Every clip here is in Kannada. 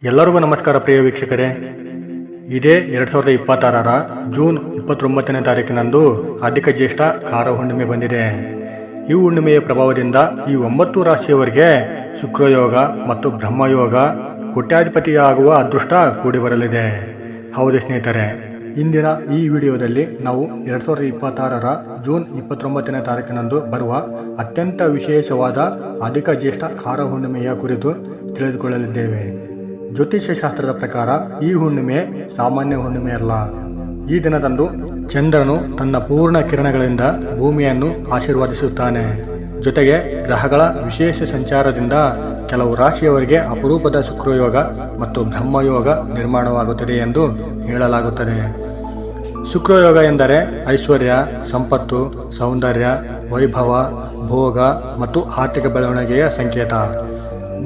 ಎಲ್ಲರಿಗೂ ನಮಸ್ಕಾರ ಪ್ರಿಯ ವೀಕ್ಷಕರೇ. ಇದೇ 2026ರ ಜೂನ್ 29ನೇ ತಾರೀಕಿನಂದು ಅಧಿಕ ಜ್ಯೇಷ್ಠ ಕಾರ ಹುಣ್ಣಿಮೆ ಬಂದಿದೆ. ಈ ಹುಣ್ಣಿಮೆಯ ಪ್ರಭಾವದಿಂದ ಈ 9 ರಾಶಿಯವರಿಗೆ ಶುಕ್ರಯೋಗ ಮತ್ತು ಬ್ರಹ್ಮಯೋಗ ಕೋಟ್ಯಾಧಿಪತಿಯಾಗುವ ಅದೃಷ್ಟ ಕೂಡಿ ಬರಲಿದೆ. ಹೌದು ಸ್ನೇಹಿತರೆ, ಇಂದಿನ ಈ ವಿಡಿಯೋದಲ್ಲಿ ನಾವು 2026ರ ಜೂನ್ 29ನೇ ತಾರೀಕಿನಂದು ಬರುವ ಅತ್ಯಂತ ವಿಶೇಷವಾದ ಅಧಿಕ ಜ್ಯೇಷ್ಠ ಕಾರ ಹುಣ್ಣಿಮೆಯ ಕುರಿತು ತಿಳಿದುಕೊಳ್ಳಲಿದ್ದೇವೆ. ಜ್ಯೋತಿಷ್ಯ ಶಾಸ್ತ್ರದ ಪ್ರಕಾರ ಈ ಹುಣ್ಣಿಮೆ ಸಾಮಾನ್ಯ ಹುಣ್ಣಿಮೆಯಲ್ಲ. ಈ ದಿನದಂದು ಚಂದ್ರನು ತನ್ನ ಪೂರ್ಣ ಕಿರಣಗಳಿಂದ ಭೂಮಿಯನ್ನು ಆಶೀರ್ವದಿಸುತ್ತಾನೆ. ಜೊತೆಗೆ ಗ್ರಹಗಳ ವಿಶೇಷ ಸಂಚಾರದಿಂದ ಕೆಲವು ರಾಶಿಯವರಿಗೆ ಅಪರೂಪದ ಶುಕ್ರಯೋಗ ಮತ್ತು ಬ್ರಹ್ಮಯೋಗ ನಿರ್ಮಾಣವಾಗುತ್ತದೆ ಎಂದು ಹೇಳಲಾಗುತ್ತದೆ. ಶುಕ್ರಯೋಗ ಎಂದರೆ ಐಶ್ವರ್ಯ, ಸಂಪತ್ತು, ಸೌಂದರ್ಯ, ವೈಭವ, ಭೋಗ ಮತ್ತು ಆರ್ಥಿಕ ಬೆಳವಣಿಗೆಯ ಸಂಕೇತ.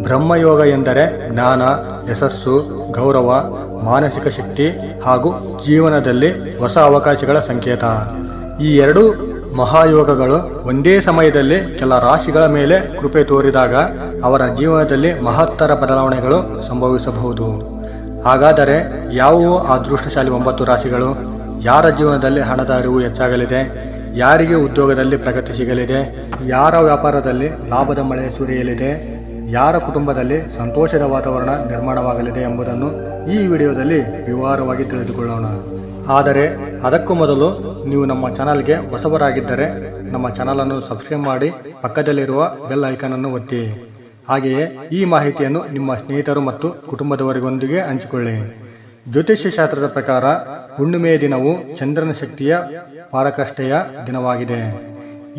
ಬ್ರಹ್ಮಯೋಗ ಎಂದರೆ ಜ್ಞಾನ, ಯಶಸ್ಸು, ಗೌರವ, ಮಾನಸಿಕ ಶಕ್ತಿ ಹಾಗೂ ಜೀವನದಲ್ಲಿ ಹೊಸ ಅವಕಾಶಗಳ ಸಂಕೇತ. ಈ ಎರಡು ಮಹಾಯೋಗಗಳು ಒಂದೇ ಸಮಯದಲ್ಲಿ ಕೆಲ ರಾಶಿಗಳ ಮೇಲೆ ಕೃಪೆ ತೋರಿದಾಗ ಅವರ ಜೀವನದಲ್ಲಿ ಮಹತ್ತರ ಬದಲಾವಣೆಗಳು ಸಂಭವಿಸಬಹುದು. ಹಾಗಾದರೆ ಯಾವುವು ಆ ಅದೃಷ್ಟಶಾಲಿ 9 ರಾಶಿಗಳು? ಯಾರ ಜೀವನದಲ್ಲಿ ಹಣದ ಅರಿವು ಹೆಚ್ಚಾಗಲಿದೆ? ಯಾರಿಗೆ ಉದ್ಯೋಗದಲ್ಲಿ ಪ್ರಗತಿ ಸಿಗಲಿದೆ? ಯಾರ ವ್ಯಾಪಾರದಲ್ಲಿ ಲಾಭದ ಮಳೆ ಸುರಿಯಲಿದೆ? ಯಾರ ಕುಟುಂಬದಲ್ಲಿ ಸಂತೋಷದ ವಾತಾವರಣ ನಿರ್ಮಾಣವಾಗಲಿದೆ ಎಂಬುದನ್ನು ಈ ವಿಡಿಯೋದಲ್ಲಿ ವಿವರವಾಗಿ ತಿಳಿದುಕೊಳ್ಳೋಣ. ಆದರೆ ಅದಕ್ಕೂ ಮೊದಲು ನೀವು ನಮ್ಮ ಚಾನಲ್ಗೆ ಹೊಸಬರಾಗಿದ್ದರೆ ನಮ್ಮ ಚಾನಲನ್ನು ಸಬ್ಸ್ಕ್ರೈಬ್ ಮಾಡಿ ಪಕ್ಕದಲ್ಲಿರುವ ಬೆಲ್ ಐಕಾನ್ ಅನ್ನು ಒತ್ತಿ. ಹಾಗೆಯೇ ಈ ಮಾಹಿತಿಯನ್ನು ನಿಮ್ಮ ಸ್ನೇಹಿತರು ಮತ್ತು ಕುಟುಂಬದವರಿಗೊಂದಿಗೆ ಹಂಚಿಕೊಳ್ಳಿ. ಜ್ಯೋತಿಷ್ಯ ಶಾಸ್ತ್ರದ ಪ್ರಕಾರ ಹುಣ್ಣಿಮೆಯ ದಿನವು ಚಂದ್ರನ ಶಕ್ತಿಯ ಪರಾಕಾಷ್ಠೆಯ ದಿನವಾಗಿದೆ.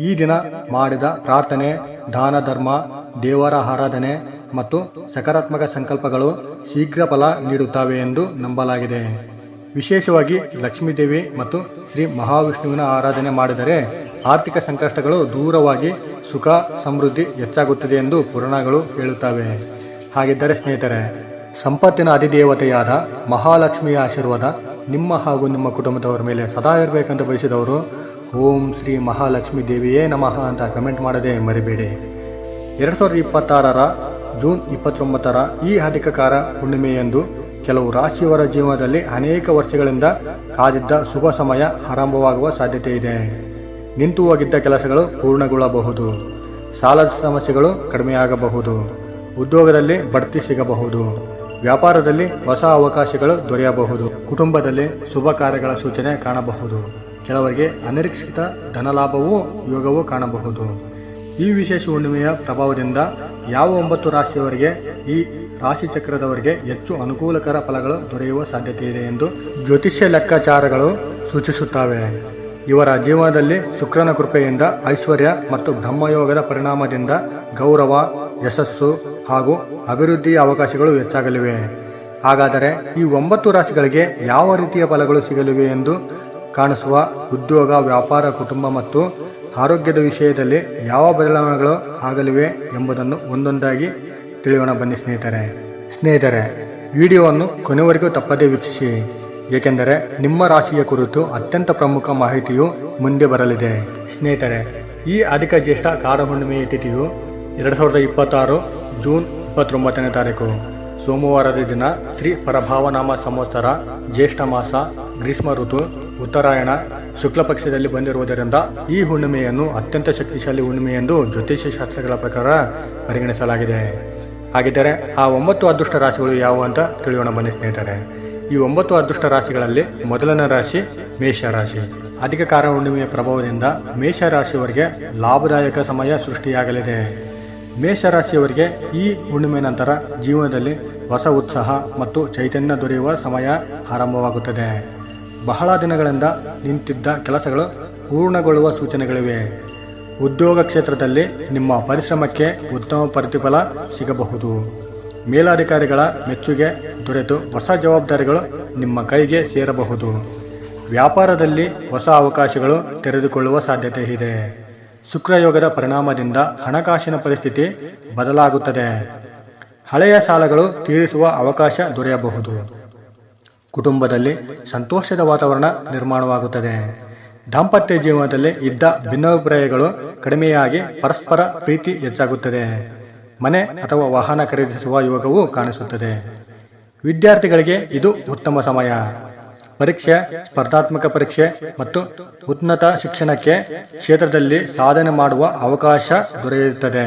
ಈ ದಿನ ಮಾಡಿದ ಪ್ರಾರ್ಥನೆ, ದಾನ ಧರ್ಮ, ದೇವರ ಆರಾಧನೆ ಮತ್ತು ಸಕಾರಾತ್ಮಕ ಸಂಕಲ್ಪಗಳು ಶೀಘ್ರ ಫಲ ನೀಡುತ್ತವೆ ಎಂದು ನಂಬಲಾಗಿದೆ. ವಿಶೇಷವಾಗಿ ಲಕ್ಷ್ಮೀದೇವಿ ಮತ್ತು ಶ್ರೀ ಮಹಾವಿಷ್ಣುವಿನ ಆರಾಧನೆ ಮಾಡಿದರೆ ಆರ್ಥಿಕ ಸಂಕಷ್ಟಗಳು ದೂರವಾಗಿ ಸುಖ ಸಮೃದ್ಧಿ ಹೆಚ್ಚಾಗುತ್ತದೆ ಎಂದು ಪುರಾಣಗಳು ಹೇಳುತ್ತವೆ. ಹಾಗಿದ್ದರೆ ಸ್ನೇಹಿತರೆ, ಸಂಪತ್ತಿನ ಅಧಿದೇವತೆಯಾದ ಮಹಾಲಕ್ಷ್ಮಿಯ ಆಶೀರ್ವಾದ ನಿಮ್ಮ ಹಾಗೂ ನಿಮ್ಮ ಕುಟುಂಬದವರ ಮೇಲೆ ಸದಾ ಇರಬೇಕಂತ ಬಯಸಿದವರು ಓಂ ಶ್ರೀ ಮಹಾಲಕ್ಷ್ಮೀ ದೇವಿಯೇ ನಮಃ ಅಂತ ಕಮೆಂಟ್ ಮಾಡದೆ ಮರಿಬೇಡಿ. 2026ರ ಜೂನ್ 29ರ ಈ ಅಧಿಕ ಕಾರ ಹುಣ್ಣಿಮೆಯಂದು ಕೆಲವು ರಾಶಿಯವರ ಜೀವನದಲ್ಲಿ ಅನೇಕ ವರ್ಷಗಳಿಂದ ಕಾದಿದ್ದ ಶುಭ ಸಮಯ ಆರಂಭವಾಗುವ ಸಾಧ್ಯತೆ ಇದೆ. ನಿಂತು ಹೋಗಿದ್ದ ಕೆಲಸಗಳು ಪೂರ್ಣಗೊಳ್ಳಬಹುದು. ಸಾಲದ ಸಮಸ್ಯೆಗಳು ಕಡಿಮೆಯಾಗಬಹುದು. ಉದ್ಯೋಗದಲ್ಲಿ ಬಡ್ತಿ ಸಿಗಬಹುದು. ವ್ಯಾಪಾರದಲ್ಲಿ ಹೊಸ ಅವಕಾಶಗಳು ದೊರೆಯಬಹುದು. ಕುಟುಂಬದಲ್ಲಿ ಶುಭ ಕಾರ್ಯಗಳ ಸೂಚನೆ ಕಾಣಬಹುದು. ಕೆಲವರಿಗೆ ಅನಿರೀಕ್ಷಿತ ಧನಲಾಭವೂ ಯೋಗವೂ ಕಾಣಬಹುದು. ಈ ವಿಶೇಷ ಹುಣ್ಣಿಮೆಯ ಪ್ರಭಾವದಿಂದ ಯಾವ 9 ರಾಶಿಯವರಿಗೆ ಈ ರಾಶಿ ಚಕ್ರದವರಿಗೆ ಹೆಚ್ಚು ಅನುಕೂಲಕರ ಫಲಗಳು ದೊರೆಯುವ ಸಾಧ್ಯತೆ ಇದೆ ಎಂದು ಜ್ಯೋತಿಷ್ಯ ಲೆಕ್ಕಾಚಾರಗಳು ಸೂಚಿಸುತ್ತವೆ. ಇವರ ಜೀವನದಲ್ಲಿ ಶುಕ್ರನ ಕೃಪೆಯಿಂದ ಐಶ್ವರ್ಯ ಮತ್ತು ಬ್ರಹ್ಮಯೋಗದ ಪರಿಣಾಮದಿಂದ ಗೌರವ, ಯಶಸ್ಸು ಹಾಗೂ ಅಭಿವೃದ್ಧಿಯ ಅವಕಾಶಗಳು ಹೆಚ್ಚಾಗಲಿವೆ. ಹಾಗಾದರೆ ಈ 9 ರಾಶಿಗಳಿಗೆ ಯಾವ ರೀತಿಯ ಫಲಗಳು ಸಿಗಲಿವೆ ಎಂದು ಕಾಣಿಸುವ ಉದ್ಯೋಗ, ವ್ಯಾಪಾರ, ಕುಟುಂಬ ಮತ್ತು ಆರೋಗ್ಯದ ವಿಷಯದಲ್ಲಿ ಯಾವ ಬದಲಾವಣೆಗಳು ಆಗಲಿವೆ ಎಂಬುದನ್ನು ಒಂದೊಂದಾಗಿ ತಿಳಿಯೋಣ ಬನ್ನಿ ಸ್ನೇಹಿತರೆ, ವಿಡಿಯೋವನ್ನು ಕೊನೆವರೆಗೂ ತಪ್ಪದೇ ವೀಕ್ಷಿಸಿ, ಏಕೆಂದರೆ ನಿಮ್ಮ ರಾಶಿಯ ಕುರಿತು ಅತ್ಯಂತ ಪ್ರಮುಖ ಮಾಹಿತಿಯು ಮುಂದೆ ಬರಲಿದೆ. ಸ್ನೇಹಿತರೆ, ಈ ಅಧಿಕ ಜ್ಯೇಷ್ಠ ಕಾರ ಹುಣ್ಣಿಮೆಯ ತಿಥಿಯು 2026 ಜೂನ್ 29ನೇ ತಾರೀಕು ಸೋಮವಾರದ ದಿನ. ಶ್ರೀ ಪರಭಾವನಾಮ ಸಂವತ್ಸರ, ಜ್ಯೇಷ್ಠ ಮಾಸ, ಗ್ರೀಷ್ಮ ಋತು, ಉತ್ತರಾಯಣ ಶುಕ್ಲ ಪಕ್ಷದಲ್ಲಿ ಬಂದಿರುವುದರಿಂದ ಈ ಹುಣ್ಣಿಮೆಯನ್ನು ಅತ್ಯಂತ ಶಕ್ತಿಶಾಲಿ ಹುಣ್ಣಿಮೆ ಎಂದು ಜ್ಯೋತಿಷ್ಯ ಶಾಸ್ತ್ರಗಳ ಪ್ರಕಾರ ಪರಿಗಣಿಸಲಾಗಿದೆ. ಹಾಗಿದ್ದರೆ ಆ 9 ಅದೃಷ್ಟ ರಾಶಿಗಳು ಯಾವುವು ಅಂತ ತಿಳಿಯೋಣ ಬನ್ನಿ ಸ್ನೇಹಿತರೆ. ಈ 9 ಅದೃಷ್ಟ ರಾಶಿಗಳಲ್ಲಿ ಮೊದಲನೇ ರಾಶಿ ಮೇಷರಾಶಿ. ಅಧಿಕ ಕಾರ ಹುಣ್ಣಿಮೆಯ ಪ್ರಭಾವದಿಂದ ಮೇಷರಾಶಿಯವರಿಗೆ ಲಾಭದಾಯಕ ಸಮಯ ಸೃಷ್ಟಿಯಾಗಲಿದೆ. ಮೇಷರಾಶಿಯವರಿಗೆ ಈ ಹುಣ್ಣಿಮೆ ನಂತರ ಜೀವನದಲ್ಲಿ ಹೊಸ ಉತ್ಸಾಹ ಮತ್ತು ಚೈತನ್ಯ ದೊರೆಯುವ ಸಮಯ ಆರಂಭವಾಗುತ್ತದೆ. ಬಹಳ ದಿನಗಳಿಂದ ನಿಂತಿದ್ದ ಕೆಲಸಗಳು ಪೂರ್ಣಗೊಳ್ಳುವ ಸೂಚನೆಗಳಿವೆ. ಉದ್ಯೋಗ ಕ್ಷೇತ್ರದಲ್ಲಿ ನಿಮ್ಮ ಪರಿಶ್ರಮಕ್ಕೆ ಉತ್ತಮ ಪ್ರತಿಫಲ ಸಿಗಬಹುದು. ಮೇಲಾಧಿಕಾರಿಗಳ ಮೆಚ್ಚುಗೆ ದೊರೆತು ಹೊಸ ಜವಾಬ್ದಾರಿಗಳು ನಿಮ್ಮ ಕೈಗೆ ಸೇರಬಹುದು. ವ್ಯಾಪಾರದಲ್ಲಿ ಹೊಸ ಅವಕಾಶಗಳು ತೆರೆದುಕೊಳ್ಳುವ ಸಾಧ್ಯತೆ ಇದೆ. ಶುಕ್ರಯೋಗದ ಪರಿಣಾಮದಿಂದ ಹಣಕಾಸಿನ ಪರಿಸ್ಥಿತಿ ಬದಲಾಗುತ್ತದೆ. ಹಳೆಯ ಸಾಲಗಳು ತೀರಿಸುವ ಅವಕಾಶ ದೊರೆಯಬಹುದು. ಕುಟುಂಬದಲ್ಲಿ ಸಂತೋಷದ ವಾತಾವರಣ ನಿರ್ಮಾಣವಾಗುತ್ತದೆ. ದಾಂಪತ್ಯ ಜೀವನದಲ್ಲಿ ಇದ್ದ ಭಿನ್ನಾಭಿಪ್ರಾಯಗಳು ಕಡಿಮೆಯಾಗಿ ಪರಸ್ಪರ ಪ್ರೀತಿ ಹೆಚ್ಚಾಗುತ್ತದೆ. ಮನೆ ಅಥವಾ ವಾಹನ ಖರೀದಿಸುವ ಯೋಗವೂ ಕಾಣಿಸುತ್ತದೆ. ವಿದ್ಯಾರ್ಥಿಗಳಿಗೆ ಇದು ಉತ್ತಮ ಸಮಯ. ಪರೀಕ್ಷೆ, ಸ್ಪರ್ಧಾತ್ಮಕ ಪರೀಕ್ಷೆ ಮತ್ತು ಉನ್ನತ ಶಿಕ್ಷಣಕ್ಕೆ ಕ್ಷೇತ್ರದಲ್ಲಿ ಸಾಧನೆ ಮಾಡುವ ಅವಕಾಶ ದೊರೆಯುತ್ತದೆ.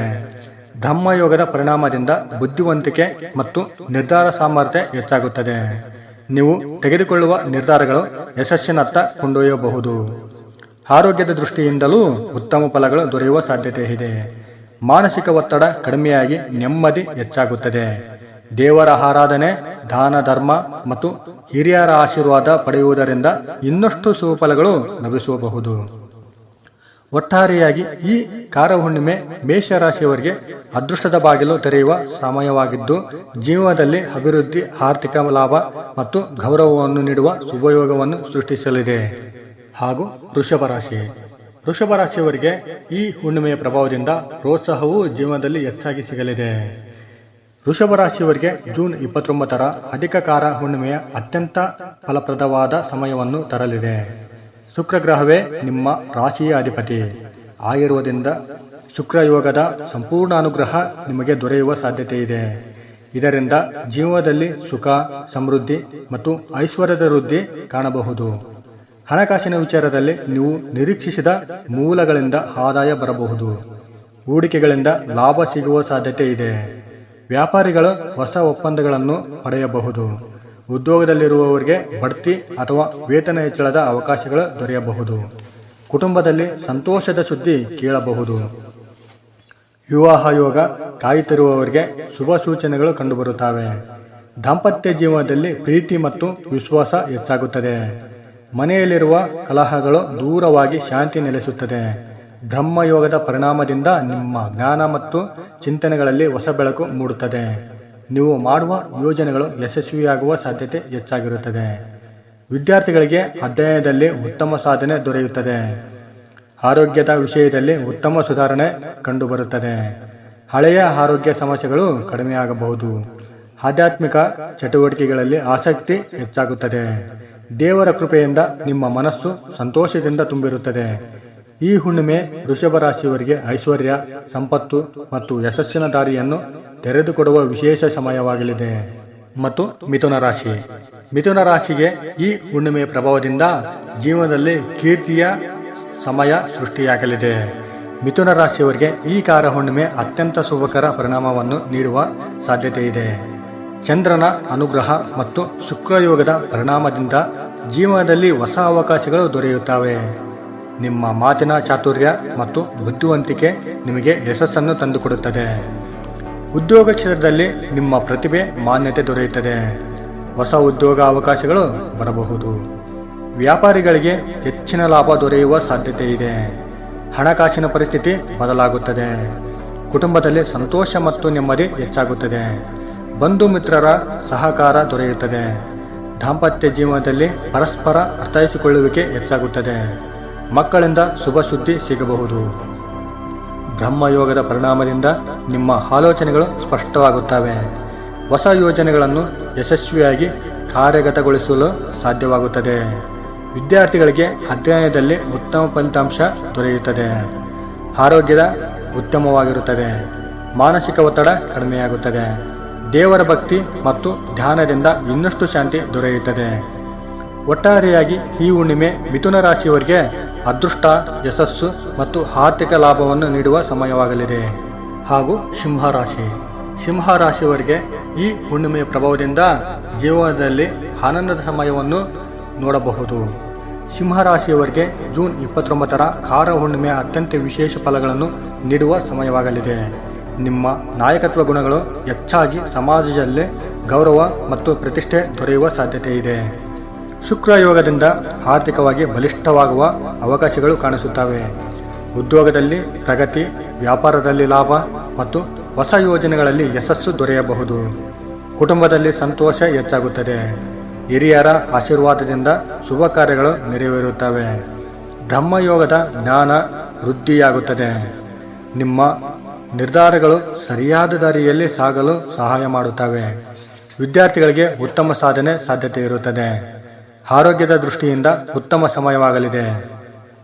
ಬ್ರಹ್ಮಯೋಗದ ಪರಿಣಾಮದಿಂದ ಬುದ್ಧಿವಂತಿಕೆ ಮತ್ತು ನಿರ್ಧಾರ ಸಾಮರ್ಥ್ಯ ಹೆಚ್ಚಾಗುತ್ತದೆ. ನೀವು ತೆಗೆದುಕೊಳ್ಳುವ ನಿರ್ಧಾರಗಳು ಯಶಸ್ಸಿನತ್ತ ಕೊಂಡೊಯ್ಯಬಹುದು. ಆರೋಗ್ಯದ ದೃಷ್ಟಿಯಿಂದಲೂ ಉತ್ತಮ ಫಲಗಳು ದೊರೆಯುವ ಸಾಧ್ಯತೆ ಇದೆ. ಮಾನಸಿಕ ಒತ್ತಡ ಕಡಿಮೆಯಾಗಿ ನೆಮ್ಮದಿ ಹೆಚ್ಚಾಗುತ್ತದೆ. ದೇವರ ಆರಾಧನೆ, ದಾನ ಧರ್ಮ ಮತ್ತು ಹಿರಿಯರ ಆಶೀರ್ವಾದ ಪಡೆಯುವುದರಿಂದ ಇನ್ನಷ್ಟು ಶುಭಫಲಗಳು ಲಭಿಸಬಹುದು. ಒಟ್ಟಾರೆಯಾಗಿ ಈ ಕಾರ ಹುಣ್ಣಿಮೆ ಮೇಷರಾಶಿಯವರಿಗೆ ಅದೃಷ್ಟದ ಬಾಗಿಲು ತೆರೆಯುವ ಸಮಯವಾಗಿದ್ದು, ಜೀವನದಲ್ಲಿ ಅಭಿವೃದ್ಧಿ, ಆರ್ಥಿಕ ಲಾಭ ಮತ್ತು ಗೌರವವನ್ನು ನೀಡುವ ಶುಭಯೋಗವನ್ನು ಸೃಷ್ಟಿಸಲಿದೆ. ಹಾಗೂ ವೃಷಭ ರಾಶಿಯವರಿಗೆ ಈ ಹುಣ್ಣಿಮೆಯ ಪ್ರಭಾವದಿಂದ ಪ್ರೋತ್ಸಾಹವು ಜೀವನದಲ್ಲಿ ಹೆಚ್ಚಾಗಿ ಸಿಗಲಿದೆ. ವೃಷಭ ರಾಶಿಯವರಿಗೆ ಜೂನ್ 29ರ ಅಧಿಕ ಕಾರ ಹುಣ್ಣಿಮೆಯ ಅತ್ಯಂತ ಫಲಪ್ರದವಾದ ಸಮಯವನ್ನು ತರಲಿದೆ. ಶುಕ್ರಗ್ರಹವೇ ನಿಮ್ಮ ರಾಶಿಯ ಅಧಿಪತಿ ಆಗಿರುವುದರಿಂದ ಶುಕ್ರಯೋಗದ ಸಂಪೂರ್ಣ ಅನುಗ್ರಹ ನಿಮಗೆ ದೊರೆಯುವ ಸಾಧ್ಯತೆ ಇದೆ. ಇದರಿಂದ ಜೀವನದಲ್ಲಿ ಸುಖ, ಸಮೃದ್ಧಿ ಮತ್ತು ಐಶ್ವರ್ಯದ ವೃದ್ಧಿ ಕಾಣಬಹುದು. ಹಣಕಾಸಿನ ವಿಚಾರದಲ್ಲಿ ನೀವು ನಿರೀಕ್ಷಿಸಿದ ಮೂಲಗಳಿಂದ ಆದಾಯ ಬರಬಹುದು. ಹೂಡಿಕೆಗಳಿಂದ ಲಾಭ ಸಿಗುವ ಸಾಧ್ಯತೆ ಇದೆ. ವ್ಯಾಪಾರಿಗಳು ಹೊಸ ಒಪ್ಪಂದಗಳನ್ನು ಪಡೆಯಬಹುದು. ಉದ್ಯೋಗದಲ್ಲಿರುವವರಿಗೆ ಬಡ್ತಿ ಅಥವಾ ವೇತನ ಹೆಚ್ಚಳದ ಅವಕಾಶಗಳು ದೊರೆಯಬಹುದು. ಕುಟುಂಬದಲ್ಲಿ ಸಂತೋಷದ ಸುದ್ದಿ ಕೇಳಬಹುದು. ವಿವಾಹ ಯೋಗ ಕಾಯುತ್ತಿರುವವರಿಗೆ ಶುಭ ಸೂಚನೆಗಳು ಕಂಡುಬರುತ್ತವೆ. ದಾಂಪತ್ಯ ಜೀವನದಲ್ಲಿ ಪ್ರೀತಿ ಮತ್ತು ವಿಶ್ವಾಸ ಹೆಚ್ಚಾಗುತ್ತದೆ. ಮನೆಯಲ್ಲಿರುವ ಕಲಹಗಳು ದೂರವಾಗಿ ಶಾಂತಿ ನೆಲೆಸುತ್ತದೆ. ಬ್ರಹ್ಮಯೋಗದ ಪರಿಣಾಮದಿಂದ ನಿಮ್ಮ ಜ್ಞಾನ ಮತ್ತು ಚಿಂತನೆಗಳಲ್ಲಿ ಹೊಸ ಬೆಳಕು ಮೂಡುತ್ತದೆ. ನೀವು ಮಾಡುವ ಯೋಜನೆಗಳು ಯಶಸ್ವಿಯಾಗುವ ಸಾಧ್ಯತೆ ಹೆಚ್ಚಾಗಿರುತ್ತದೆ. ವಿದ್ಯಾರ್ಥಿಗಳಿಗೆ ಅಧ್ಯಯನದಲ್ಲಿ ಉತ್ತಮ ಸಾಧನೆ ದೊರೆಯುತ್ತದೆ. ಆರೋಗ್ಯದ ವಿಷಯದಲ್ಲಿ ಉತ್ತಮ ಸುಧಾರಣೆ ಕಂಡುಬರುತ್ತದೆ. ಹಳೆಯ ಆರೋಗ್ಯ ಸಮಸ್ಯೆಗಳು ಕಡಿಮೆಯಾಗಬಹುದು. ಆಧ್ಯಾತ್ಮಿಕ ಚಟುವಟಿಕೆಗಳಲ್ಲಿ ಆಸಕ್ತಿ ಹೆಚ್ಚಾಗುತ್ತದೆ. ದೇವರ ಕೃಪೆಯಿಂದ ನಿಮ್ಮ ಮನಸ್ಸು ಸಂತೋಷದಿಂದ ತುಂಬಿರುತ್ತದೆ. ಈ ಹುಣ್ಣಿಮೆ ವೃಷಭ ರಾಶಿಯವರಿಗೆ ಐಶ್ವರ್ಯ, ಸಂಪತ್ತು ಮತ್ತು ಯಶಸ್ಸಿನ ದಾರಿಯನ್ನು ತೆರೆದುಕೊಡುವ ವಿಶೇಷ ಸಮಯವಾಗಲಿದೆ. ಮತ್ತು ಮಿಥುನ ರಾಶಿಗೆ ಈ ಹುಣ್ಣಿಮೆಯ ಪ್ರಭಾವದಿಂದ ಜೀವನದಲ್ಲಿ ಕೀರ್ತಿಯ ಸಮಯ ಸೃಷ್ಟಿಯಾಗಲಿದೆ. ಮಿಥುನ ರಾಶಿಯವರಿಗೆ ಈ ಕಾರ ಹುಣ್ಣಿಮೆ ಅತ್ಯಂತ ಶುಭಕರ ಪರಿಣಾಮವನ್ನು ನೀಡುವ ಸಾಧ್ಯತೆ ಇದೆ. ಚಂದ್ರನ ಅನುಗ್ರಹ ಮತ್ತು ಶುಕ್ರಯೋಗದ ಪರಿಣಾಮದಿಂದ ಜೀವನದಲ್ಲಿ ಹೊಸ ಅವಕಾಶಗಳು ದೊರೆಯುತ್ತವೆ. ನಿಮ್ಮ ಮಾತಿನ ಚಾತುರ್ಯ ಮತ್ತು ಬುದ್ಧಿವಂತಿಕೆ ನಿಮಗೆ ಯಶಸ್ಸನ್ನು ತಂದುಕೊಡುತ್ತದೆ. ಉದ್ಯೋಗ ಕ್ಷೇತ್ರದಲ್ಲಿ ನಿಮ್ಮ ಪ್ರತಿಭೆ ಮಾನ್ಯತೆ ದೊರೆಯುತ್ತದೆ. ಹೊಸ ಉದ್ಯೋಗ ಅವಕಾಶಗಳು ಬರಬಹುದು. ವ್ಯಾಪಾರಿಗಳಿಗೆ ಹೆಚ್ಚಿನ ಲಾಭ ದೊರೆಯುವ ಸಾಧ್ಯತೆ ಇದೆ. ಹಣಕಾಸಿನ ಪರಿಸ್ಥಿತಿ ಬದಲಾಗುತ್ತದೆ. ಕುಟುಂಬದಲ್ಲಿ ಸಂತೋಷ ಮತ್ತು ನೆಮ್ಮದಿ ಹೆಚ್ಚಾಗುತ್ತದೆ. ಬಂಧು ಮಿತ್ರರ ಸಹಕಾರ ದೊರೆಯುತ್ತದೆ. ದಾಂಪತ್ಯ ಜೀವನದಲ್ಲಿ ಪರಸ್ಪರ ಅರ್ಥೈಸಿಕೊಳ್ಳುವಿಕೆ ಹೆಚ್ಚಾಗುತ್ತದೆ. ಮಕ್ಕಳಿಂದ ಶುಭ ಸುದ್ದಿ ಸಿಗಬಹುದು. ಬ್ರಹ್ಮಯೋಗದ ಪರಿಣಾಮದಿಂದ ನಿಮ್ಮ ಆಲೋಚನೆಗಳು ಸ್ಪಷ್ಟವಾಗುತ್ತವೆ. ಹೊಸ ಯೋಜನೆಗಳನ್ನು ಯಶಸ್ವಿಯಾಗಿ ಕಾರ್ಯಗತಗೊಳಿಸಲು ಸಾಧ್ಯವಾಗುತ್ತದೆ. ವಿದ್ಯಾರ್ಥಿಗಳಿಗೆ ಅಧ್ಯಯನದಲ್ಲಿ ಉತ್ತಮ ಫಲಿತಾಂಶ ದೊರೆಯುತ್ತದೆ. ಆರೋಗ್ಯದ ಉತ್ತಮವಾಗಿರುತ್ತದೆ. ಮಾನಸಿಕ ಒತ್ತಡ ಕಡಿಮೆಯಾಗುತ್ತದೆ. ದೇವರ ಭಕ್ತಿ ಮತ್ತು ಧ್ಯಾನದಿಂದ ಇನ್ನಷ್ಟು ಶಾಂತಿ ದೊರೆಯುತ್ತದೆ. ಒಟ್ಟಾರೆಯಾಗಿ ಈ ಹುಣ್ಣಿಮೆ ಮಿಥುನ ರಾಶಿಯವರಿಗೆ ಅದೃಷ್ಟ, ಯಶಸ್ಸು ಮತ್ತು ಆರ್ಥಿಕ ಲಾಭವನ್ನು ನೀಡುವ ಸಮಯವಾಗಲಿದೆ. ಹಾಗೂ ಸಿಂಹ ರಾಶಿಯವರಿಗೆ ಈ ಹುಣ್ಣಿಮೆಯ ಪ್ರಭಾವದಿಂದ ಜೀವನದಲ್ಲಿ ಆನಂದದ ಸಮಯವನ್ನು ನೋಡಬಹುದು. ಸಿಂಹರಾಶಿಯವರಿಗೆ ಜೂನ್ 29ರ ಕಾರ ಹುಣ್ಣಿಮೆಯ ಅತ್ಯಂತ ವಿಶೇಷ ಫಲಗಳನ್ನು ನೀಡುವ ಸಮಯವಾಗಲಿದೆ. ನಿಮ್ಮ ನಾಯಕತ್ವ ಗುಣಗಳು ಹೆಚ್ಚಾಗಿ ಸಮಾಜದಲ್ಲಿ ಗೌರವ ಮತ್ತು ಪ್ರತಿಷ್ಠೆ ದೊರೆಯುವ ಸಾಧ್ಯತೆ ಇದೆ. ಶುಕ್ರಯೋಗದಿಂದ ಆರ್ಥಿಕವಾಗಿ ಬಲಿಷ್ಠವಾಗುವ ಅವಕಾಶಗಳು ಕಾಣಿಸುತ್ತವೆ. ಉದ್ಯೋಗದಲ್ಲಿ ಪ್ರಗತಿ, ವ್ಯಾಪಾರದಲ್ಲಿ ಲಾಭ ಮತ್ತು ಹೊಸ ಯೋಜನೆಗಳಲ್ಲಿ ಯಶಸ್ಸು ದೊರೆಯಬಹುದು. ಕುಟುಂಬದಲ್ಲಿ ಸಂತೋಷ ಹೆಚ್ಚಾಗುತ್ತದೆ. ಹಿರಿಯರ ಆಶೀರ್ವಾದದಿಂದ ಶುಭ ಕಾರ್ಯಗಳು ನೆರವೇರುತ್ತವೆ. ಬ್ರಹ್ಮಯೋಗದ ಜ್ಞಾನ ವೃದ್ಧಿಯಾಗುತ್ತದೆ. ನಿಮ್ಮ ನಿರ್ಧಾರಗಳು ಸರಿಯಾದ ದಾರಿಯಲ್ಲಿ ಸಾಗಲು ಸಹಾಯ ಮಾಡುತ್ತವೆ. ವಿದ್ಯಾರ್ಥಿಗಳಿಗೆ ಉತ್ತಮ ಸಾಧ್ಯತೆ ಇರುತ್ತದೆ. ಆರೋಗ್ಯದ ದೃಷ್ಟಿಯಿಂದ ಉತ್ತಮ ಸಮಯವಾಗಲಿದೆ.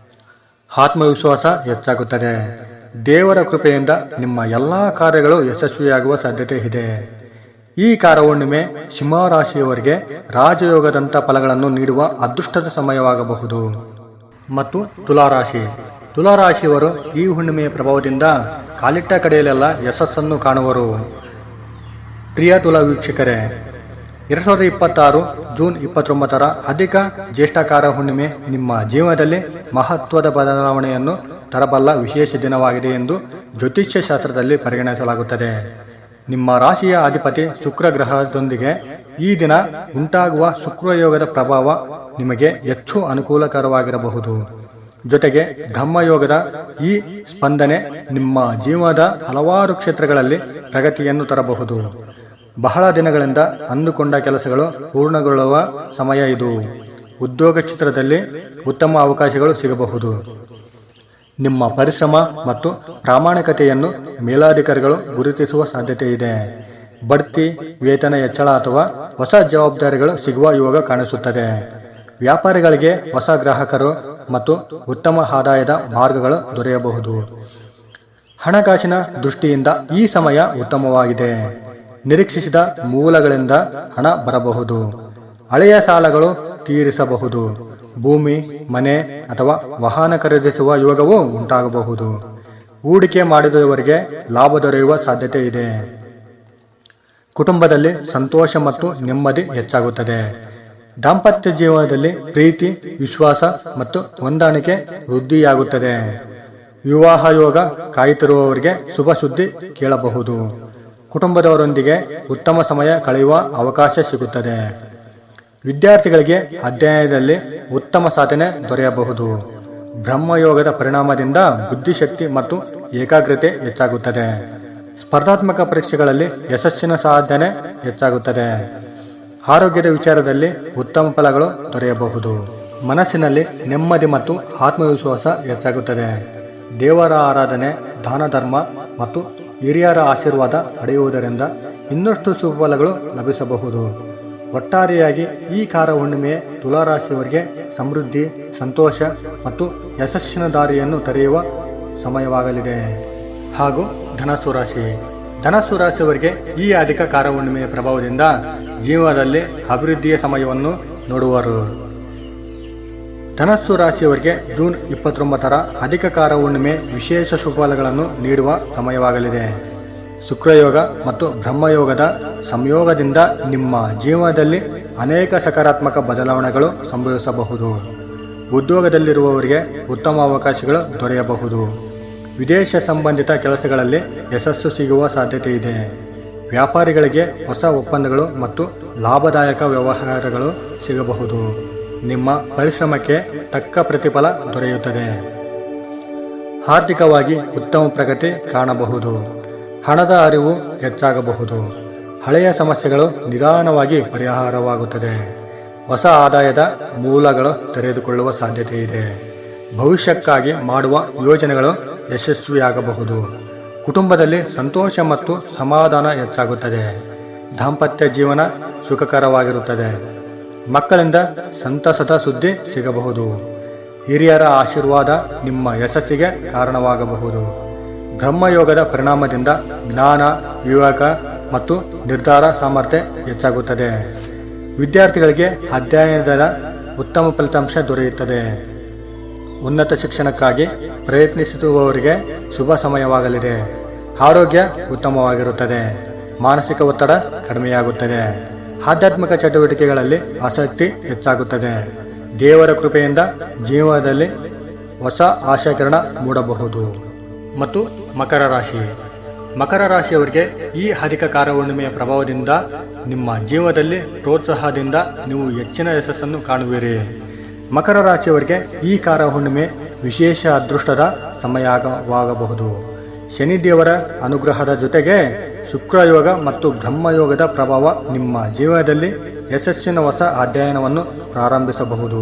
ಆತ್ಮವಿಶ್ವಾಸ ಹೆಚ್ಚಾಗುತ್ತದೆ. ದೇವರ ಕೃಪೆಯಿಂದ ನಿಮ್ಮ ಎಲ್ಲ ಕಾರ್ಯಗಳು ಯಶಸ್ವಿಯಾಗುವ ಸಾಧ್ಯತೆ ಇದೆ. ಈ ಕಾರಹುಣ್ಣಿಮೆ ಸಿಂಹರಾಶಿಯವರಿಗೆ ರಾಜಯೋಗದಂಥ ಫಲಗಳನ್ನು ನೀಡುವ ಅದೃಷ್ಟದ ಸಮಯವಾಗಬಹುದು. ಮತ್ತು ತುಲಾರಾಶಿ. ತುಲಾರಾಶಿಯವರು ಈ ಹುಣ್ಣಿಮೆಯ ಪ್ರಭಾವದಿಂದ ಕಾಲಿಟ್ಟ ಕಡೆಯಲ್ಲೆಲ್ಲ ಯಶಸ್ಸನ್ನು ಕಾಣುವರು. ಪ್ರಿಯ ತುಲಾ ವೀಕ್ಷಕರೇ, 2026 ಜೂನ್ 29ರ ಅಧಿಕ ಜ್ಯೇಷ್ಠಕಾರ ಹುಣ್ಣಿಮೆ ನಿಮ್ಮ ಜೀವನದಲ್ಲಿ ಮಹತ್ವದ ಬದಲಾವಣೆಯನ್ನು ತರಬಲ್ಲ ವಿಶೇಷ ದಿನವಾಗಿದೆ ಎಂದು ಜ್ಯೋತಿಷ್ಯ ಶಾಸ್ತ್ರದಲ್ಲಿ ಪರಿಗಣಿಸಲಾಗುತ್ತದೆ. ನಿಮ್ಮ ರಾಶಿಯ ಅಧಿಪತಿ ಶುಕ್ರ ಗ್ರಹದೊಂದಿಗೆ ಈ ದಿನ ಉಂಟಾಗುವ ಶುಕ್ರಯೋಗದ ಪ್ರಭಾವ ನಿಮಗೆ ಹೆಚ್ಚು ಅನುಕೂಲಕರವಾಗಿರಬಹುದು. ಜೊತೆಗೆ ಬ್ರಹ್ಮಯೋಗದ ಈ ಸ್ಪಂದನೆ ನಿಮ್ಮ ಜೀವನದ ಹಲವಾರು ಕ್ಷೇತ್ರಗಳಲ್ಲಿ ಪ್ರಗತಿಯನ್ನು ತರಬಹುದು. ಬಹಳ ದಿನಗಳಿಂದ ಅಂದುಕೊಂಡ ಕೆಲಸಗಳು ಪೂರ್ಣಗೊಳ್ಳುವ ಸಮಯ ಇದು. ಉದ್ಯೋಗ ಕ್ಷೇತ್ರದಲ್ಲಿ ಉತ್ತಮ ಅವಕಾಶಗಳು ಸಿಗಬಹುದು. ನಿಮ್ಮ ಪರಿಶ್ರಮ ಮತ್ತು ಪ್ರಾಮಾಣಿಕತೆಯನ್ನು ಮೇಲಾಧಿಕಾರಿಗಳು ಗುರುತಿಸುವ ಸಾಧ್ಯತೆ ಇದೆ. ಬಡ್ತಿ, ವೇತನ ಹೆಚ್ಚಳ ಅಥವಾ ಹೊಸ ಜವಾಬ್ದಾರಿಗಳು ಸಿಗುವ ಯೋಗ ಕಾಣಿಸುತ್ತದೆ. ವ್ಯಾಪಾರಿಗಳಿಗೆ ಹೊಸ ಗ್ರಾಹಕರು ಮತ್ತು ಉತ್ತಮ ಆದಾಯದ ಮಾರ್ಗಗಳು ದೊರೆಯಬಹುದು. ಹಣಕಾಸಿನ ದೃಷ್ಟಿಯಿಂದ ಈ ಸಮಯ ಉತ್ತಮವಾಗಿದೆ. ನಿರೀಕ್ಷಿಸಿದ ಮೂಲಗಳಿಂದ ಹಣ ಬರಬಹುದು. ಹಳೆಯ ಸಾಲಗಳು ತೀರಿಸಬಹುದು. ಭೂಮಿ, ಮನೆ ಅಥವಾ ವಾಹನ ಖರೀದಿಸುವ ಯೋಗವೂ ಉಂಟಾಗಬಹುದು. ಹೂಡಿಕೆ ಮಾಡಿದವರಿಗೆ ಲಾಭ ದೊರೆಯುವ ಸಾಧ್ಯತೆ ಇದೆ. ಕುಟುಂಬದಲ್ಲಿ ಸಂತೋಷ ಮತ್ತು ನೆಮ್ಮದಿ ಹೆಚ್ಚಾಗುತ್ತದೆ. ದಾಂಪತ್ಯ ಜೀವನದಲ್ಲಿ ಪ್ರೀತಿ, ವಿಶ್ವಾಸ ಮತ್ತು ಹೊಂದಾಣಿಕೆ ವೃದ್ಧಿಯಾಗುತ್ತದೆ. ವಿವಾಹ ಯೋಗ ಕಾಯುತ್ತಿರುವವರಿಗೆ ಶುಭ ಸುದ್ದಿ ಕೇಳಬಹುದು. ಕುಟುಂಬದವರೊಂದಿಗೆ ಉತ್ತಮ ಸಮಯ ಕಳೆಯುವ ಅವಕಾಶ ಸಿಗುತ್ತದೆ. ವಿದ್ಯಾರ್ಥಿಗಳಿಗೆ ಅಧ್ಯಯನದಲ್ಲಿ ಉತ್ತಮ ಸಾಧನೆ ದೊರೆಯಬಹುದು. ಬ್ರಹ್ಮಯೋಗದ ಪರಿಣಾಮದಿಂದ ಬುದ್ಧಿಶಕ್ತಿ ಮತ್ತು ಏಕಾಗ್ರತೆ ಹೆಚ್ಚಾಗುತ್ತದೆ. ಸ್ಪರ್ಧಾತ್ಮಕ ಪರೀಕ್ಷೆಗಳಲ್ಲಿ ಯಶಸ್ಸಿನ ಸಾಧನೆ ಹೆಚ್ಚಾಗುತ್ತದೆ. ಆರೋಗ್ಯದ ವಿಚಾರದಲ್ಲಿ ಉತ್ತಮ ಫಲಗಳು ದೊರೆಯಬಹುದು. ಮನಸ್ಸಿನಲ್ಲಿ ನೆಮ್ಮದಿ ಮತ್ತು ಆತ್ಮವಿಶ್ವಾಸ ಹೆಚ್ಚಾಗುತ್ತದೆ. ದೇವರ ಆರಾಧನೆ, ದಾನ ಧರ್ಮ ಮತ್ತು ಹಿರಿಯರ ಆಶೀರ್ವಾದ ಪಡೆಯುವುದರಿಂದ ಇನ್ನಷ್ಟು ಸುಫಲಗಳು ಲಭಿಸಬಹುದು. ಒಟ್ಟಾರೆಯಾಗಿ ಈ ಕಾರಹುಣ್ಣಿಮೆ ತುಲಾರಾಶಿಯವರಿಗೆ ಸಮೃದ್ಧಿ, ಸಂತೋಷ ಮತ್ತು ಯಶಸ್ಸಿನ ದಾರಿಯನ್ನು ತೆರೆಯುವ ಸಮಯವಾಗಲಿದೆ. ಹಾಗೂ ಧನಸ್ಸು ರಾಶಿ. ಧನಸ್ಸು ರಾಶಿಯವರಿಗೆ ಈ ಅಧಿಕ ಕಾರಹುಣ್ಣಿಮೆಯ ಪ್ರಭಾವದಿಂದ ಜೀವನದಲ್ಲಿ ಅಭಿವೃದ್ಧಿಯ ಸಮಯವನ್ನು ನೋಡುವರು. ಧನಸ್ಸು ರಾಶಿಯವರಿಗೆ ಜೂನ್ 29ರ ಅಧಿಕ ಕಾರಹುಣ್ಣಿಮೆ ವಿಶೇಷ ಸುಫಲಗಳನ್ನು ನೀಡುವ ಸಮಯವಾಗಲಿದೆ. ಶುಕ್ರಯೋಗ ಮತ್ತು ಬ್ರಹ್ಮಯೋಗದ ಸಂಯೋಗದಿಂದ ನಿಮ್ಮ ಜೀವನದಲ್ಲಿ ಅನೇಕ ಸಕಾರಾತ್ಮಕ ಬದಲಾವಣೆಗಳು ಸಂಭವಿಸಬಹುದು. ಉದ್ಯೋಗದಲ್ಲಿರುವವರಿಗೆ ಉತ್ತಮ ಅವಕಾಶಗಳು ದೊರೆಯಬಹುದು. ವಿದೇಶ ಸಂಬಂಧಿತ ಕೆಲಸಗಳಲ್ಲಿ ಯಶಸ್ಸು ಸಿಗುವ ಸಾಧ್ಯತೆ ಇದೆ. ವ್ಯಾಪಾರಿಗಳಿಗೆ ಹೊಸ ಒಪ್ಪಂದಗಳು ಮತ್ತು ಲಾಭದಾಯಕ ವ್ಯವಹಾರಗಳು ಸಿಗಬಹುದು. ನಿಮ್ಮ ಪರಿಶ್ರಮಕ್ಕೆ ತಕ್ಕ ಪ್ರತಿಫಲ ದೊರೆಯುತ್ತದೆ. ಆರ್ಥಿಕವಾಗಿ ಉತ್ತಮ ಪ್ರಗತಿ ಕಾಣಬಹುದು. ಹಣದ ಅರಿವು ಹೆಚ್ಚಾಗಬಹುದು. ಹಳೆಯ ಸಮಸ್ಯೆಗಳು ನಿಧಾನವಾಗಿ ಪರಿಹಾರವಾಗುತ್ತದೆ. ಹೊಸ ಆದಾಯದ ಮೂಲಗಳು ತೆರೆದುಕೊಳ್ಳುವ ಸಾಧ್ಯತೆ ಇದೆ. ಭವಿಷ್ಯಕ್ಕಾಗಿ ಮಾಡುವ ಯೋಜನೆಗಳು ಯಶಸ್ವಿಯಾಗಬಹುದು. ಕುಟುಂಬದಲ್ಲಿ ಸಂತೋಷ ಮತ್ತು ಸಮಾಧಾನ ಹೆಚ್ಚಾಗುತ್ತದೆ. ದಾಂಪತ್ಯ ಜೀವನ ಸುಖಕರವಾಗಿರುತ್ತದೆ. ಮಕ್ಕಳಿಂದ ಸಂತಸದ ಸುದ್ದಿ ಸಿಗಬಹುದು. ಹಿರಿಯರ ಆಶೀರ್ವಾದ ನಿಮ್ಮ ಯಶಸ್ಸಿಗೆ ಕಾರಣವಾಗಬಹುದು. ಬ್ರಹ್ಮಯೋಗದ ಪರಿಣಾಮದಿಂದ ಜ್ಞಾನ, ವಿವೇಕ ಮತ್ತು ನಿರ್ಧಾರ ಸಾಮರ್ಥ್ಯ ಹೆಚ್ಚಾಗುತ್ತದೆ. ವಿದ್ಯಾರ್ಥಿಗಳಿಗೆ ಅಧ್ಯಯನದ ಉತ್ತಮ ಫಲಿತಾಂಶ ದೊರೆಯುತ್ತದೆ. ಉನ್ನತ ಶಿಕ್ಷಣಕ್ಕಾಗಿ ಪ್ರಯತ್ನಿಸುವವರಿಗೆ ಶುಭ ಸಮಯವಾಗಲಿದೆ. ಆರೋಗ್ಯ ಉತ್ತಮವಾಗಿರುತ್ತದೆ. ಮಾನಸಿಕ ಒತ್ತಡ ಕಡಿಮೆಯಾಗುತ್ತದೆ. ಆಧ್ಯಾತ್ಮಿಕ ಚಟುವಟಿಕೆಗಳಲ್ಲಿ ಆಸಕ್ತಿ ಹೆಚ್ಚಾಗುತ್ತದೆ. ದೇವರ ಕೃಪೆಯಿಂದ ಜೀವನದಲ್ಲಿ ಹೊಸ ಆಶಾಕಿರಣ ಮೂಡಬಹುದು. ಮತ್ತು ಮಕರ ರಾಶಿ. ಮಕರ ರಾಶಿಯವರಿಗೆ ಈ ಅಧಿಕ ಕಾರಹುಣ್ಣಿಮೆಯ ಪ್ರಭಾವದಿಂದ ನಿಮ್ಮ ಜೀವನದಲ್ಲಿ ಪ್ರೋತ್ಸಾಹದಿಂದ ನೀವು ಹೆಚ್ಚಿನ ಯಶಸ್ಸನ್ನು ಕಾಣುವಿರಿ. ಮಕರ ರಾಶಿಯವರಿಗೆ ಈ ಕಾರಹುಣ್ಣಿಮೆ ವಿಶೇಷ ಅದೃಷ್ಟದ ಸಮಯವಾಗಬಹುದು. ಶನಿದೇವರ ಅನುಗ್ರಹದ ಜೊತೆಗೆ ಶುಕ್ರಯೋಗ ಮತ್ತು ಬ್ರಹ್ಮಯೋಗದ ಪ್ರಭಾವ ನಿಮ್ಮ ಜೀವನದಲ್ಲಿ ಯಶಸ್ಸಿನ ಹೊಸ ಅಧ್ಯಯನವನ್ನು ಪ್ರಾರಂಭಿಸಬಹುದು.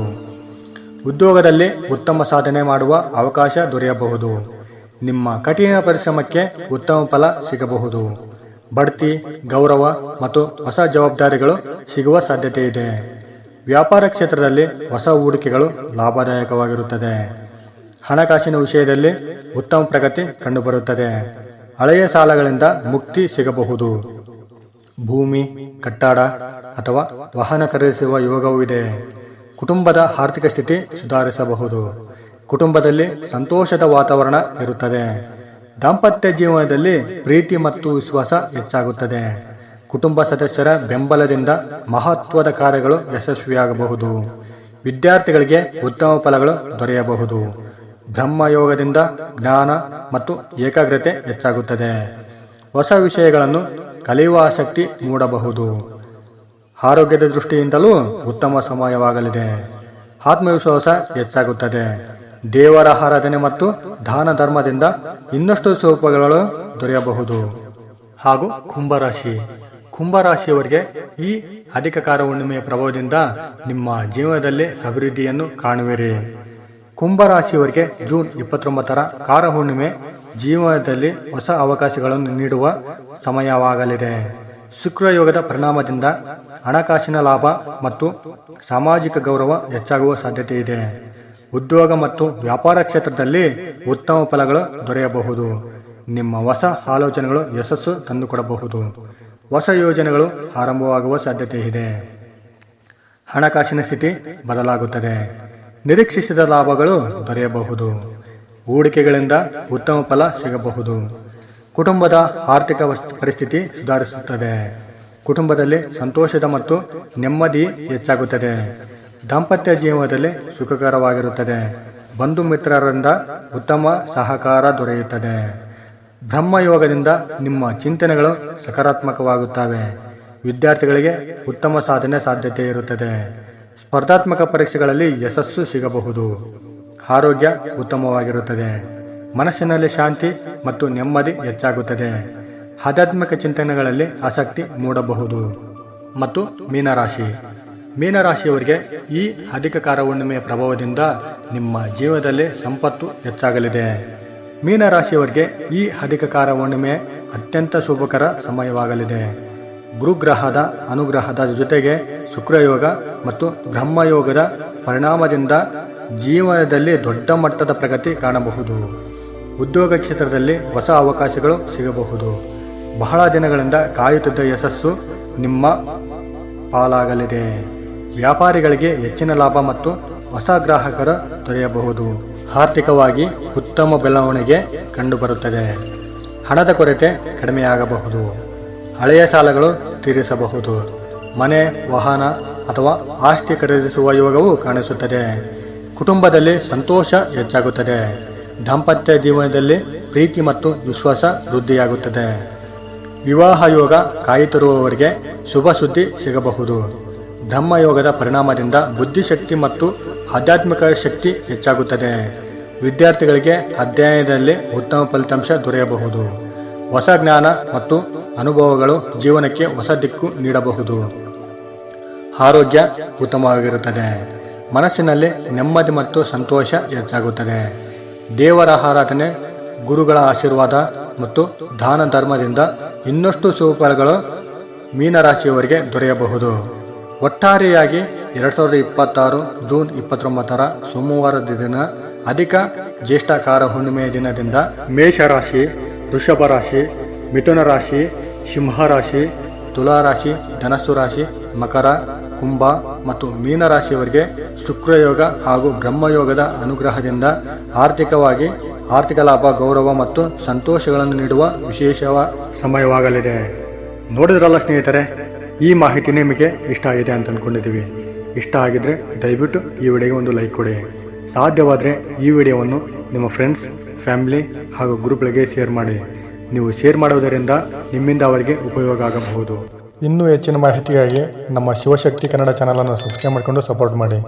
ಉದ್ಯೋಗದಲ್ಲಿ ಉತ್ತಮ ಸಾಧನೆ ಮಾಡುವ ಅವಕಾಶ ದೊರೆಯಬಹುದು. ನಿಮ್ಮ ಕಠಿಣ ಪರಿಶ್ರಮಕ್ಕೆ ಉತ್ತಮ ಫಲ ಸಿಗಬಹುದು. ಬಡ್ತಿ, ಗೌರವ ಮತ್ತು ಹೊಸ ಜವಾಬ್ದಾರಿಗಳು ಸಿಗುವ ಸಾಧ್ಯತೆ ಇದೆ. ವ್ಯಾಪಾರ ಕ್ಷೇತ್ರದಲ್ಲಿ ಹೊಸ ಹೂಡಿಕೆಗಳು ಲಾಭದಾಯಕವಾಗಿರುತ್ತದೆ. ಹಣಕಾಸಿನ ವಿಷಯದಲ್ಲಿ ಉತ್ತಮ ಪ್ರಗತಿ ಕಂಡುಬರುತ್ತದೆ. ಹಳೆಯ ಸಾಲಗಳಿಂದ ಮುಕ್ತಿ ಸಿಗಬಹುದು. ಭೂಮಿ, ಕಟ್ಟಡ ಅಥವಾ ವಾಹನ ಖರೀದಿಸುವ ಯೋಗವೂ ಇದೆ. ಕುಟುಂಬದ ಆರ್ಥಿಕ ಸ್ಥಿತಿ ಸುಧಾರಿಸಬಹುದು. ಕುಟುಂಬದಲ್ಲಿ ಸಂತೋಷದ ವಾತಾವರಣ ಇರುತ್ತದೆ. ದಾಂಪತ್ಯ ಜೀವನದಲ್ಲಿ ಪ್ರೀತಿ ಮತ್ತು ವಿಶ್ವಾಸ ಹೆಚ್ಚಾಗುತ್ತದೆ. ಕುಟುಂಬ ಸದಸ್ಯರ ಬೆಂಬಲದಿಂದ ಮಹತ್ವದ ಕಾರ್ಯಗಳು ಯಶಸ್ವಿಯಾಗಬಹುದು. ವಿದ್ಯಾರ್ಥಿಗಳಿಗೆ ಉತ್ತಮ ಫಲಗಳು ದೊರೆಯಬಹುದು. ಬ್ರಹ್ಮಯೋಗದಿಂದ ಜ್ಞಾನ ಮತ್ತು ಏಕಾಗ್ರತೆ ಹೆಚ್ಚಾಗುತ್ತದೆ. ಹೊಸ ವಿಷಯಗಳನ್ನು ಕಲಿಯುವ ಆಸಕ್ತಿ ಮೂಡಬಹುದು. ಆರೋಗ್ಯದ ದೃಷ್ಟಿಯಿಂದಲೂ ಉತ್ತಮ ಸಮಯವಾಗಲಿದೆ. ಆತ್ಮವಿಶ್ವಾಸ ಹೆಚ್ಚಾಗುತ್ತದೆ. ದೇವರ ಆರಾಧನೆ ಮತ್ತು ದಾನ ಧರ್ಮದಿಂದ ಇನ್ನಷ್ಟು ಶುಭಗಳು ದೊರೆಯಬಹುದು. ಹಾಗೂ ಕುಂಭರಾಶಿಯವರಿಗೆ ಈ ಅಧಿಕ ಕಾರ ಹುಣ್ಣಿಮೆಯ ಪ್ರಭಾವದಿಂದ ನಿಮ್ಮ ಜೀವನದಲ್ಲಿ ಅಭಿವೃದ್ಧಿಯನ್ನು ಕಾಣುವಿರಿ. ಕುಂಭರಾಶಿಯವರಿಗೆ ಜೂನ್ 29ರ ಕಾರ ಹುಣ್ಣಿಮೆ ಜೀವನದಲ್ಲಿ ಹೊಸ ಅವಕಾಶಗಳನ್ನು ನೀಡುವ ಸಮಯವಾಗಲಿದೆ. ಶುಕ್ರಯೋಗದ ಪರಿಣಾಮದಿಂದ ಹಣಕಾಸಿನ ಲಾಭ ಮತ್ತು ಸಾಮಾಜಿಕ ಗೌರವ ಹೆಚ್ಚಾಗುವ ಸಾಧ್ಯತೆ ಇದೆ. ಉದ್ಯೋಗ ಮತ್ತು ವ್ಯಾಪಾರ ಕ್ಷೇತ್ರದಲ್ಲಿ ಉತ್ತಮ ಫಲಗಳು ದೊರೆಯಬಹುದು. ನಿಮ್ಮ ಹೊಸ ಆಲೋಚನೆಗಳು ಯಶಸ್ಸು ತಂದುಕೊಡಬಹುದು. ಹೊಸ ಯೋಜನೆಗಳು ಆರಂಭವಾಗುವ ಸಾಧ್ಯತೆ ಇದೆ. ಹಣಕಾಸಿನ ಸ್ಥಿತಿ ಬದಲಾಗುತ್ತದೆ. ನಿರೀಕ್ಷಿಸಿದ ಲಾಭಗಳು ದೊರೆಯಬಹುದು. ಹೂಡಿಕೆಗಳಿಂದ ಉತ್ತಮ ಫಲ ಸಿಗಬಹುದು. ಕುಟುಂಬದ ಆರ್ಥಿಕ ಪರಿಸ್ಥಿತಿ ಸುಧಾರಿಸುತ್ತದೆ. ಕುಟುಂಬದಲ್ಲಿ ಸಂತೋಷದ ಮತ್ತು ನೆಮ್ಮದಿ ಹೆಚ್ಚಾಗುತ್ತದೆ. ದಾಂಪತ್ಯ ಜೀವನದಲ್ಲಿ ಸುಖಕರವಾಗಿರುತ್ತದೆ. ಬಂಧು ಮಿತ್ರರಿಂದ ಉತ್ತಮ ಸಹಕಾರ ದೊರೆಯುತ್ತದೆ. ಬ್ರಹ್ಮಯೋಗದಿಂದ ನಿಮ್ಮ ಚಿಂತನೆಗಳು ಸಕಾರಾತ್ಮಕವಾಗುತ್ತವೆ. ವಿದ್ಯಾರ್ಥಿಗಳಿಗೆ ಉತ್ತಮ ಸಾಧನೆ ಸಾಧ್ಯತೆ ಇರುತ್ತದೆ. ಸ್ಪರ್ಧಾತ್ಮಕ ಪರೀಕ್ಷೆಗಳಲ್ಲಿ ಯಶಸ್ಸು ಸಿಗಬಹುದು. ಆರೋಗ್ಯ ಉತ್ತಮವಾಗಿರುತ್ತದೆ. ಮನಸ್ಸಿನಲ್ಲಿ ಶಾಂತಿ ಮತ್ತು ನೆಮ್ಮದಿ ಹೆಚ್ಚಾಗುತ್ತದೆ. ಆಧ್ಯಾತ್ಮಿಕ ಚಿಂತನೆಗಳಲ್ಲಿ ಆಸಕ್ತಿ ಮೂಡಬಹುದು. ಮತ್ತು ಮೀನರಾಶಿಯವರಿಗೆ ಈ ಅಧಿಕ ಕಾರ ಹುಣ್ಣಿಮೆಯ ಪ್ರಭಾವದಿಂದ ನಿಮ್ಮ ಜೀವನದಲ್ಲಿ ಸಂಪತ್ತು ಹೆಚ್ಚಾಗಲಿದೆ. ಮೀನರಾಶಿಯವರಿಗೆ ಈ ಅಧಿಕ ಕಾರ ಹುಣ್ಣಿಮೆ ಅತ್ಯಂತ ಶುಭಕರ ಸಮಯವಾಗಲಿದೆ. ಗುರುಗ್ರಹದ ಅನುಗ್ರಹದ ಜೊತೆಗೆ ಶುಕ್ರಯೋಗ ಮತ್ತು ಬ್ರಹ್ಮಯೋಗದ ಪರಿಣಾಮದಿಂದ ಜೀವನದಲ್ಲಿ ದೊಡ್ಡ ಮಟ್ಟದ ಪ್ರಗತಿ ಕಾಣಬಹುದು. ಉದ್ಯೋಗ ಕ್ಷೇತ್ರದಲ್ಲಿ ಹೊಸ ಅವಕಾಶಗಳು ಸಿಗಬಹುದು. ಬಹಳ ದಿನಗಳಿಂದ ಕಾಯುತ್ತಿದ್ದ ಯಶಸ್ಸು ನಿಮ್ಮ ಪಾಲಾಗಲಿದೆ. ವ್ಯಾಪಾರಿಗಳಿಗೆ ಹೆಚ್ಚಿನ ಲಾಭ ಮತ್ತು ಹೊಸ ಗ್ರಾಹಕರು ದೊರೆಯಬಹುದು. ಆರ್ಥಿಕವಾಗಿ ಉತ್ತಮ ಬೆಳವಣಿಗೆ ಕಂಡುಬರುತ್ತದೆ. ಹಣದ ಕೊರತೆ ಕಡಿಮೆಯಾಗಬಹುದು. ಹಳೆಯ ಸಾಲಗಳು ತೀರಿಸಬಹುದು. ಮನೆ, ವಾಹನ ಅಥವಾ ಆಸ್ತಿ ಖರೀದಿಸುವ ಯೋಗವು ಕಾಣಿಸುತ್ತದೆ. ಕುಟುಂಬದಲ್ಲಿ ಸಂತೋಷ ಹೆಚ್ಚಾಗುತ್ತದೆ. ದಾಂಪತ್ಯ ಜೀವನದಲ್ಲಿ ಪ್ರೀತಿ ಮತ್ತು ವಿಶ್ವಾಸ ವೃದ್ಧಿಯಾಗುತ್ತದೆ. ವಿವಾಹ ಯೋಗ ಕಾಯುತ್ತಿರುವವರಿಗೆ ಶುಭ ಸುದ್ದಿ ಸಿಗಬಹುದು. ಬ್ರಹ್ಮಯೋಗದ ಪರಿಣಾಮದಿಂದ ಬುದ್ಧಿಶಕ್ತಿ ಮತ್ತು ಆಧ್ಯಾತ್ಮಿಕ ಶಕ್ತಿ ಹೆಚ್ಚಾಗುತ್ತದೆ. ವಿದ್ಯಾರ್ಥಿಗಳಿಗೆ ಅಧ್ಯಯನದಲ್ಲಿ ಉತ್ತಮ ಫಲಿತಾಂಶ ದೊರೆಯಬಹುದು. ಹೊಸ ಜ್ಞಾನ ಮತ್ತು ಅನುಭವಗಳು ಜೀವನಕ್ಕೆ ಹೊಸ ದಿಕ್ಕು ನೀಡಬಹುದು. ಆರೋಗ್ಯ ಉತ್ತಮವಾಗಿರುತ್ತದೆ. ಮನಸ್ಸಿನಲ್ಲಿ ನೆಮ್ಮದಿ ಮತ್ತು ಸಂತೋಷ ಹೆಚ್ಚಾಗುತ್ತದೆ. ದೇವರ ಆರಾಧನೆ, ಗುರುಗಳ ಆಶೀರ್ವಾದ ಮತ್ತು ದಾನ ಧರ್ಮದಿಂದ ಇನ್ನಷ್ಟು ಶುಭಫಲಗಳು ಮೀನರಾಶಿಯವರಿಗೆ ದೊರೆಯಬಹುದು. ಒಟ್ಟಾರೆಯಾಗಿ 2026 ಜೂನ್ 29ರ ಸೋಮವಾರದ ದಿನ ಅಧಿಕ ಜ್ಯೇಷ್ಠ ಕಾರ ಹುಣ್ಣಿಮೆಯ ದಿನದಿಂದ ಮೇಷರಾಶಿ, ವೃಷಭ ರಾಶಿ, ಮಿಥುನ ರಾಶಿ, ಸಿಂಹರಾಶಿ, ತುಲಾರಾಶಿ, ಧನಸ್ಸು ರಾಶಿ, ಮಕರ, ಕುಂಭ ಮತ್ತು ಮೀನರಾಶಿಯವರಿಗೆ ಶುಕ್ರಯೋಗ ಹಾಗೂ ಬ್ರಹ್ಮಯೋಗದ ಅನುಗ್ರಹದಿಂದ ಆರ್ಥಿಕ ಲಾಭ, ಗೌರವ ಮತ್ತು ಸಂತೋಷಗಳನ್ನು ನೀಡುವ ವಿಶೇಷ ಸಮಯವಾಗಲಿದೆ. ನೋಡಿದ್ರಲ್ಲ ಸ್ನೇಹಿತರೆ, ಈ ಮಾಹಿತಿ ನಿಮಗೆ ಇಷ್ಟ ಆಗಿದೆ ಅಂತ ಅಂದ್ಕೊಂಡಿದ್ದೀವಿ. ಇಷ್ಟ ಆಗಿದ್ರೆ ದಯವಿಟ್ಟು ಈ ವಿಡಿಯೋಗೆ ಒಂದು ಲೈಕ್ ಕೊಡಿ. ಸಾಧ್ಯವಾದರೆ ಈ ವಿಡಿಯೋವನ್ನು ನಿಮ್ಮ ಫ್ರೆಂಡ್ಸ್, ಫ್ಯಾಮಿಲಿ ಹಾಗೂ ಗ್ರೂಪ್ಗಳಿಗೆ ಶೇರ್ ಮಾಡಿ. ನೀವು ಶೇರ್ ಮಾಡೋದರಿಂದ ನಿಮ್ಮಿಂದ ಅವರಿಗೆ ಉಪಯೋಗ ಆಗಬಹುದು. ಇನ್ನೂ ಹೆಚ್ಚಿನ ಮಾಹಿತಿಗಾಗಿ ನಮ್ಮ ಶಿವಶಕ್ತಿ ಕನ್ನಡ ಚಾನಲನ್ನು ಸಬ್ಸ್ಕ್ರೈಬ್ ಮಾಡಿಕೊಂಡು ಸಪೋರ್ಟ್ ಮಾಡಿ.